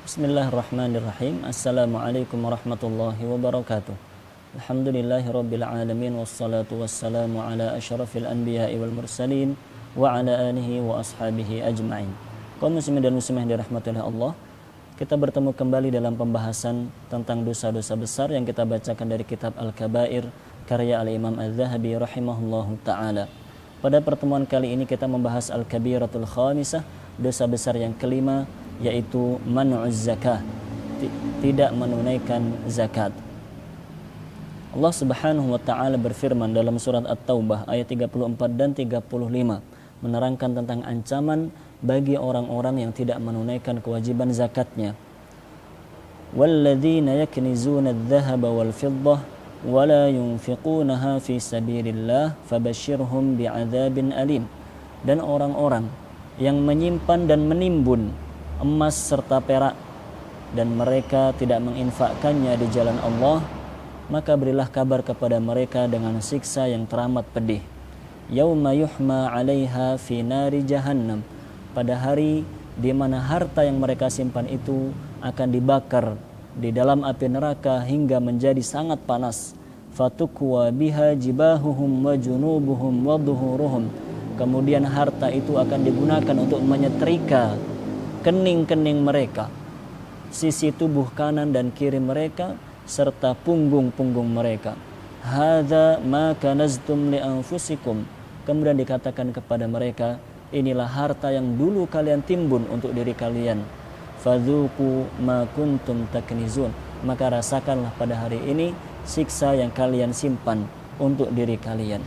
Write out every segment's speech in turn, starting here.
Bismillahirrahmanirrahim. Assalamualaikum warahmatullahi wabarakatuh. Alhamdulillahirabbil alamin wassalatu wassalamu ala asyrafil anbiya'i wal mursalin wa ala alihi wa ashabihi ajma'in. Kaum muslimin dan muslimah yang dirahmati oleh Allah, kita bertemu kembali dalam pembahasan tentang dosa-dosa besar yang kita bacakan dari kitab Al-Kabair karya Al-Imam Al-Zahabi rahimahullahu taala. Pada pertemuan kali ini kita membahas Al-Kabiratul Khamisah, dosa besar yang kelima, yaitu man'uz zakah, tidak menunaikan zakat. Allah Subhanahu wa taala berfirman dalam surat At-Taubah ayat 34 dan 35 menerangkan tentang ancaman bagi orang-orang yang tidak menunaikan kewajiban zakatnya. Walladzina yaknizuna adh-dhahaba wal fiddah wa la yunfiqunaha fi sabilillah fabashshirhum bi'adzabin alim. Dan orang-orang yang menyimpan dan menimbun emas serta perak dan mereka tidak menginfakkannya di jalan Allah, maka berilah kabar kepada mereka dengan siksa yang teramat pedih. Yauma yuhma 'alaiha fi nari jahannam, pada hari di mana harta yang mereka simpan itu akan dibakar di dalam api neraka hingga menjadi sangat panas. Fatukwa biha jibahuhum wa junubuhum wa dhuhuruhum, kemudian harta itu akan digunakan untuk menyetrika kening-kening mereka, sisi tubuh kanan dan kiri mereka, serta punggung-punggung mereka. Hadza ma kanaztum li anfusikum, kemudian dikatakan kepada mereka, inilah harta yang dulu kalian timbun untuk diri kalian. Fadzuqu ma kuntum taknizun, maka rasakanlah pada hari ini siksa yang kalian simpan untuk diri kalian.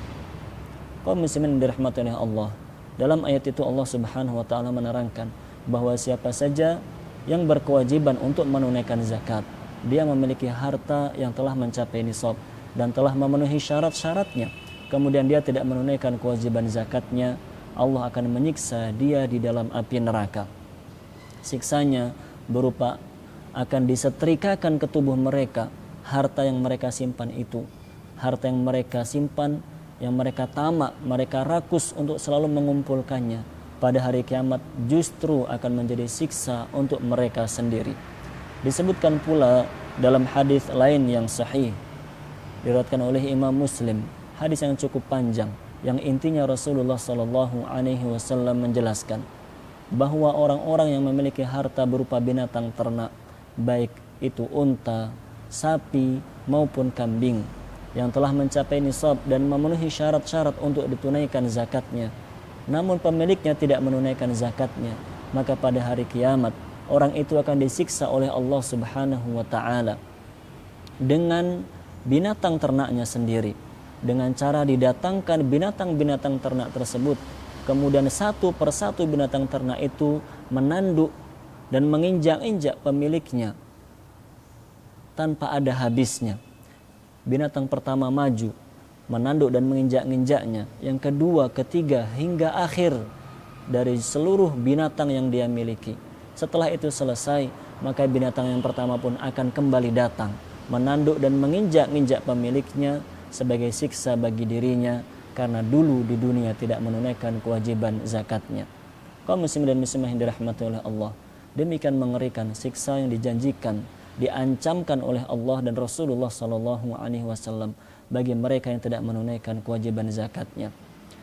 Kaum muslimin dirahmati oleh Allah, dalam ayat itu Allah Subhanahu wa taala menerangkan bahwa siapa saja yang berkewajiban untuk menunaikan zakat, dia memiliki harta yang telah mencapai nisab dan telah memenuhi syarat-syaratnya, kemudian dia tidak menunaikan kewajiban zakatnya, Allah akan menyiksa dia di dalam api neraka. Siksanya berupa akan disetrikakan ke tubuh mereka harta yang mereka simpan itu, harta yang mereka simpan, yang mereka tamak, mereka rakus untuk selalu mengumpulkannya, pada hari kiamat justru akan menjadi siksa untuk mereka sendiri. Disebutkan pula dalam hadis lain yang sahih diriwayatkan oleh Imam Muslim, hadis yang cukup panjang, yang intinya Rasulullah SAW menjelaskan bahwa orang-orang yang memiliki harta berupa binatang ternak, baik itu unta, sapi maupun kambing, yang telah mencapai nisab dan memenuhi syarat-syarat untuk ditunaikan zakatnya, namun pemiliknya tidak menunaikan zakatnya, maka pada hari kiamat orang itu akan disiksa oleh Allah Subhanahu wa taala dengan binatang ternaknya sendiri, dengan cara didatangkan binatang-binatang ternak tersebut, kemudian satu persatu binatang ternak itu menanduk dan menginjak-injak pemiliknya tanpa ada habisnya. Binatang pertama maju, menanduk dan menginjak-injaknya, yang kedua, ketiga, hingga akhir dari seluruh binatang yang dia miliki. Setelah itu selesai, maka binatang yang pertama pun akan kembali datang, menanduk dan menginjak-injak pemiliknya sebagai siksa bagi dirinya karena dulu di dunia tidak menunaikan kewajiban zakatnya. Kaum muslimin dan muslimah yang dirahmati oleh Allah, demikian mengerikan siksa yang dijanjikan, diancamkan oleh Allah dan Rasulullah SAW bagi mereka yang tidak menunaikan kewajiban zakatnya.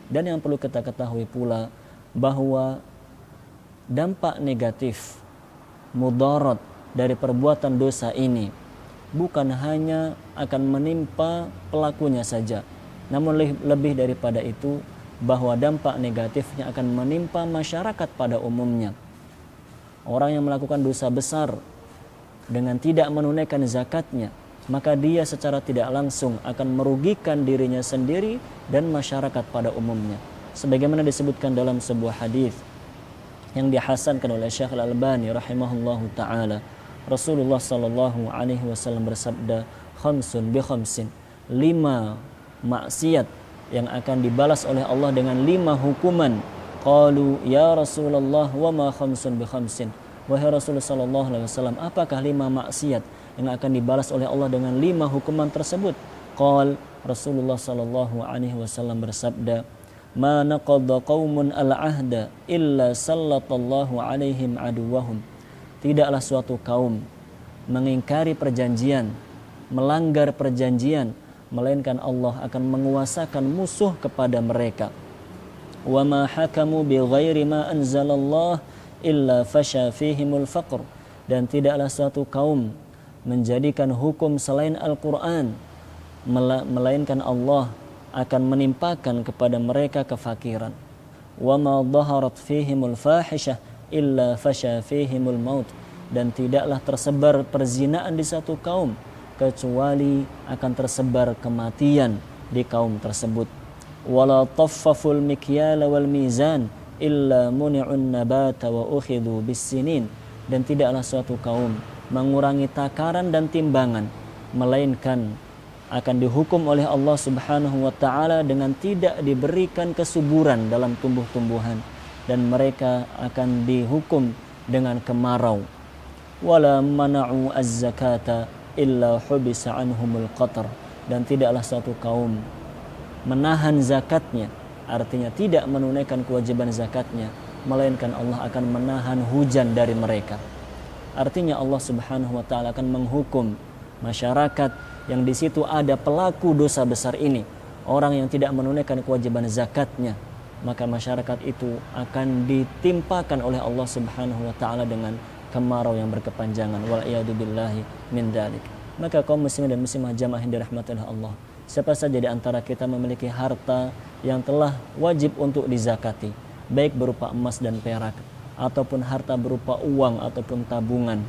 Dan yang perlu kita ketahui pula bahwa dampak negatif, mudarat dari perbuatan dosa ini bukan hanya akan menimpa pelakunya saja, namun lebih daripada itu, bahwa dampak negatifnya akan menimpa masyarakat pada umumnya. Orang yang melakukan dosa besar dengan tidak menunaikan zakatnya, maka dia secara tidak langsung akan merugikan dirinya sendiri dan masyarakat pada umumnya. Sebagaimana disebutkan dalam sebuah hadis yang dihasankan oleh Syekh Al-Albani rahimahullahu taala, Rasulullah sallallahu alaihi wasallam bersabda, khamsun bi khamsin, 5 maksiat yang akan dibalas oleh Allah dengan 5 hukuman. Qalu ya Rasulullah wa ma khamsun bi khamsin, wahai Rasulullah sallallahu alaihi wasallam, apakah 5 maksiat yang akan dibalas oleh Allah dengan 5 hukuman tersebut? Qal, Rasulullah sallallahu alaihi wasallam bersabda, ma naqadha qaumun al-ahda illa sallatallahu alaihim aduwahum, tidaklah suatu kaum mengingkari perjanjian, melanggar perjanjian, melainkan Allah akan menguasakan musuh kepada mereka. Wa ma hakamu bi ghairi ma anzalallah illa fasha fihimul faqr. Dan tidaklah suatu kaum menjadikan hukum selain Al-Quran, melainkan Allah akan menimpakan kepada mereka kefakiran. Wa ma dhaharat fihimul fahishah illa fasha fihimul maut. Dan tidaklah tersebar perzinaan di satu kaum kecuali akan tersebar kematian di kaum tersebut. Wala taffaful mikyala wal mizan illa muni'un nabata wa ukhidhu bis-sinin. Dan tidaklah suatu kaum mengurangi takaran dan timbangan, melainkan akan dihukum oleh Allah Subhanahu wa taala dengan tidak diberikan kesuburan dalam tumbuh-tumbuhan, dan mereka akan dihukum dengan kemarau. Wala mana'u az-zakata illa hubisa anhumul qatar. Dan tidaklah suatu kaum menahan zakatnya, artinya tidak menunaikan kewajiban zakatnya, melainkan Allah akan menahan hujan dari mereka. Artinya Allah Subhanahu wa taala akan menghukum masyarakat yang di situ ada pelaku dosa besar ini, orang yang tidak menunaikan kewajiban zakatnya, maka masyarakat itu akan ditimpakan oleh Allah Subhanahu wa taala dengan kemarau yang berkepanjangan. Wal iyadu billahi min dzalik. Maka kaum muslimin dan muslimah jamaah yang dirahmati oleh Allah, siapa saja di antara kita memiliki harta yang telah wajib untuk dizakati, baik berupa emas dan perak, ataupun harta berupa uang ataupun tabungan,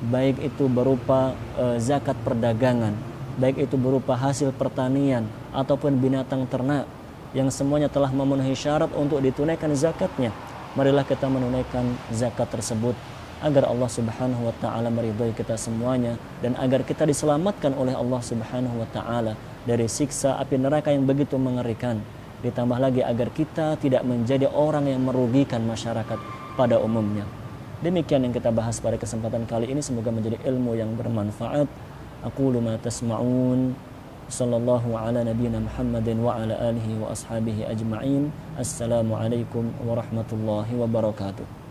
baik itu berupa zakat perdagangan, baik itu berupa hasil pertanian ataupun binatang ternak, yang semuanya telah memenuhi syarat untuk ditunaikan zakatnya, marilah kita menunaikan zakat tersebut agar Allah Subhanahu wa taala meridhai kita semuanya, dan agar kita diselamatkan oleh Allah Subhanahu wa taala dari siksa api neraka yang begitu mengerikan. Ditambah lagi agar kita tidak menjadi orang yang merugikan masyarakat pada umumnya. Demikian yang kita bahas pada kesempatan kali ini, semoga menjadi ilmu yang bermanfaat. Aqulu ma tasma'un. Sallallahu ala nabiyyina Muhammadin wa ala alihi wa ashabihi ajma'in. Assalamualaikum warahmatullahi wabarakatuh.